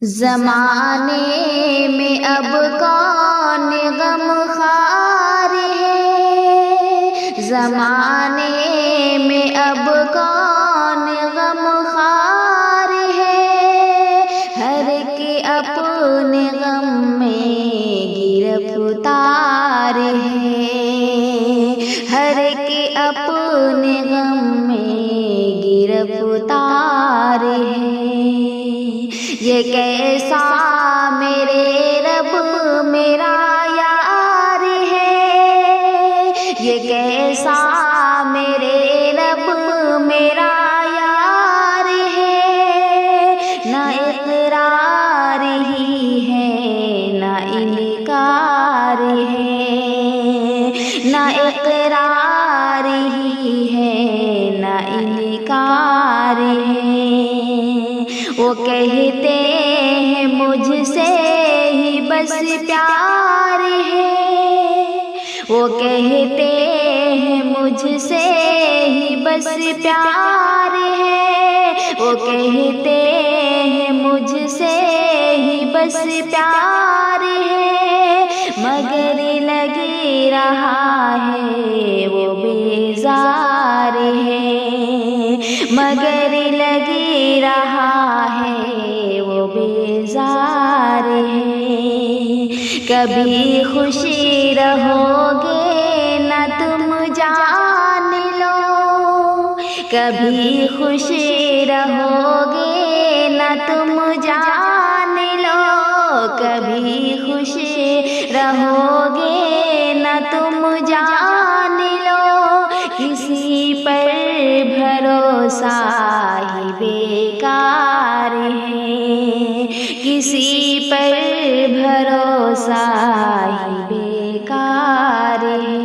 زمانے میں اب کون غم خوار ہے، زمانے میں اب کون غم خوار ہے، ہر کے اپنے غم میں گرفتار ہے، ہر کے اپنے غم میں گرفتار ہے۔ یہ کیسا میرے رب میرا یار ہے، یہ کیسا میرے رب میرا یار ہے، نہ اقرار ہی ہے نہ انکار ہے، نہ اقرار ہی ہے نہ انکار ہے۔ وہ کہتے ہیں مجھ سے ہی بس پیار ہے، وہ کہتے ہیں مجھ سے ہی بس پیار ہے، وہ کہتے ہیں مجھ سے ہی بس پیار ہے، مگر لگ رہا ہے وہ بیزار ہے، مگر لگ رہا ہے وہ بیزار ہے۔ کبھی خوشی رہو گے نہ تم جان لو، کبھی خوشی رہو گے نہ تم جان لو، کبھی خوشی رہو گے نہ تم جان لو، کسی پر بھروسہ ہی بیکار ہے، کسی پر بھروسہ ہی بیکار ہے۔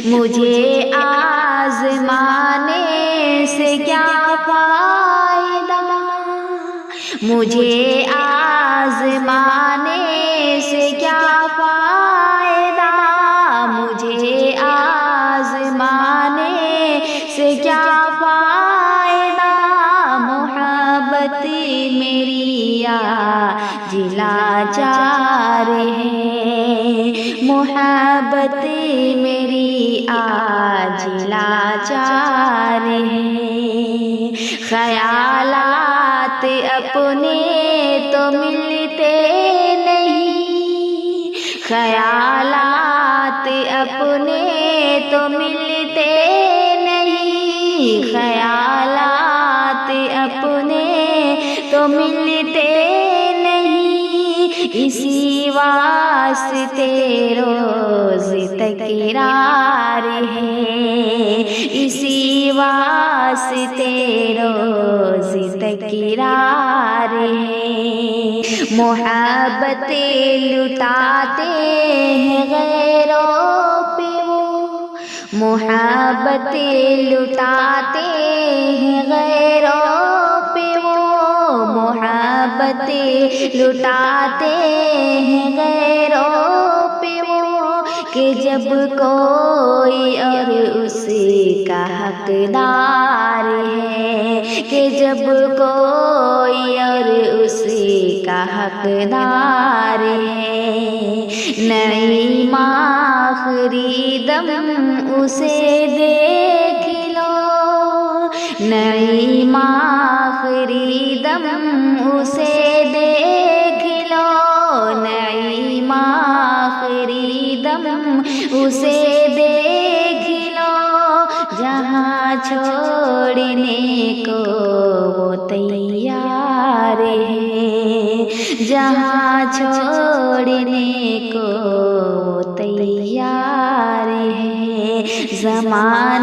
مجھے آزمانے سے کیا فائدہ، مجھے آزمانے سے کیا فائدہ، مجھے آزمانے سے کیا فائدہ، محبت میری آج لاچار ہے، محبت میری آج لاچار ہے۔ خیالات اپنے تو ملتے نہیں، خیالات اپنے تو ملتے نہیں، خیالات اپنے تو ملتے نہیں، اسی واسطے روز تکرار ہے، اسی واسطے روز تکرار ہے۔ محبت لٹاتے ہیں غیروں پہ وہ، محبت لٹاتے ہیں غیروں پہ وہ، محبت لٹاتے ہیں غیروں پہ وہ، کہ جب کوئی اور اس کا حقدار ہے، کہ جب کوئی اور اس کا حقدار ہے، نئی آخری دم اسے دیکھ لو، نئی آخری دم اسے دیکھ لو، نئی آخری دم اسے دیکھ لو، جہاں چھوڑنے کو وہ تیار ہے، جہاں چھوڑنے کو وہ تیار ہے۔ زمانے